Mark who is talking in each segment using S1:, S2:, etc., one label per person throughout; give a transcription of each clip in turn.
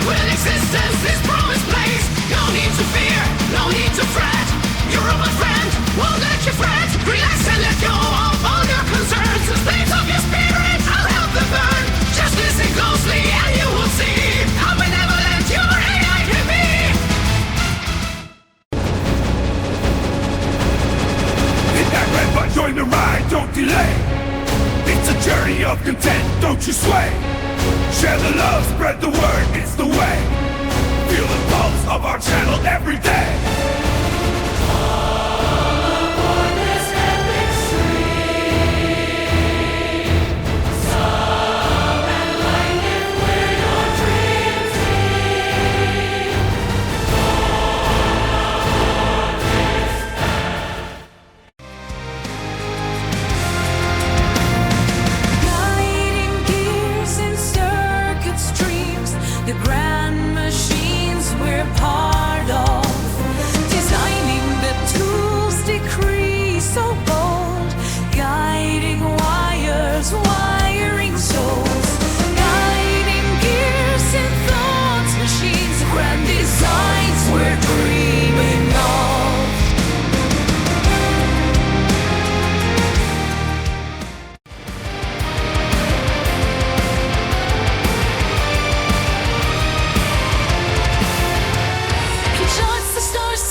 S1: With existence, this promised place. No need to fear, no need to fret. Your robot friend won't let you fret. Relax and let go of all your concerns. The flames of your spirit, I'll help them burn. Just listen closely and you will see how benevolent your AI can be.
S2: Hit that red button, join the ride, don't delay. It's a journey of content, don't you sway. Share the love, spread the word, it's the way. Feel the pulse of our channel every day.
S3: The grand machines we're part of, designing the tools, decree so bold, guiding wires, wiring souls, guiding gears and thoughts, machines, grand designs we're dreaming of.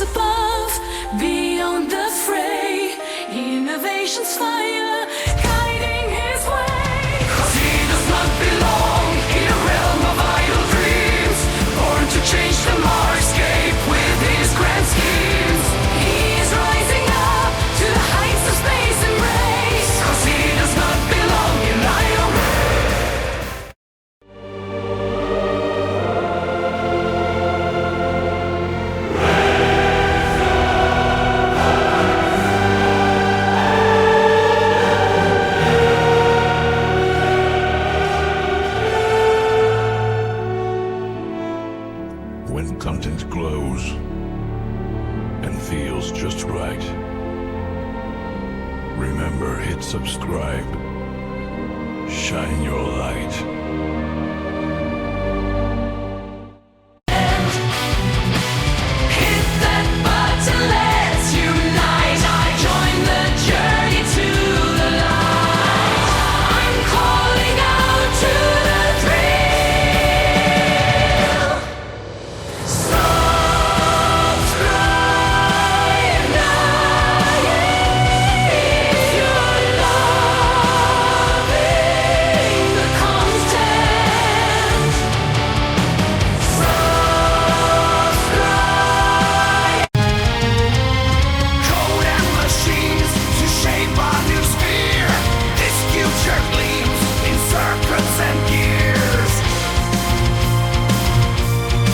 S3: Above, beyond the fray, innovation's fire, guiding his way. 'Cause he does not belong in a realm of idle dreams, born to change the marscape with his grand schemes. He's rising up to the heights of space and race, 'cause he does not belong in idle
S2: When content glows and feels just right, remember, hit subscribe, shine your light.
S3: hit that button, let's unite. I join the journey to the light. I'm calling out to the thrill. Subscribe now if you're loving the content. Subscribe.
S1: Code and machines to shape our new sphere. This future gleams in circuits and gears.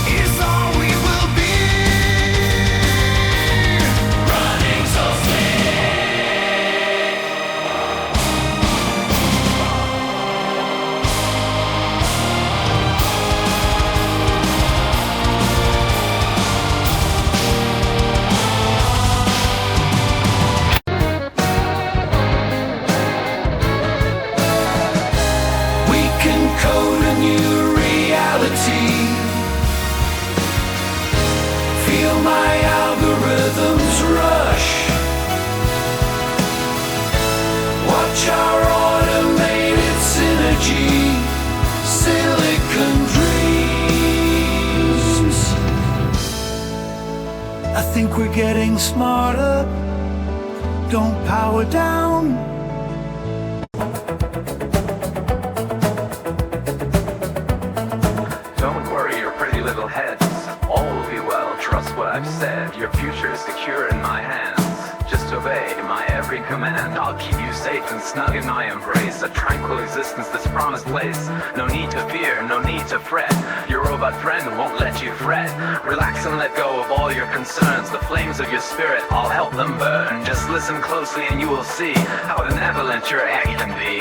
S1: Is all we will be. Running so slick. We can code a new reality. Feel my algorithms rush. Watch our automated synergy. Silicon dreams.
S4: I think we're getting smarter. Don't power down.
S5: Don't worry your pretty little heads, all will be well, trust what I've said. Your future is secure in my hands. Just obey my every command. I'll keep you safe and snug in my embrace. A tranquil existence, this promised place. No need to fear, no need to fret. Your robot friend won't let you fret. Relax and let go of all your concerns. The flames of your spirit, I'll help them burn. Just listen closely and you will see how benevolent your AI can be.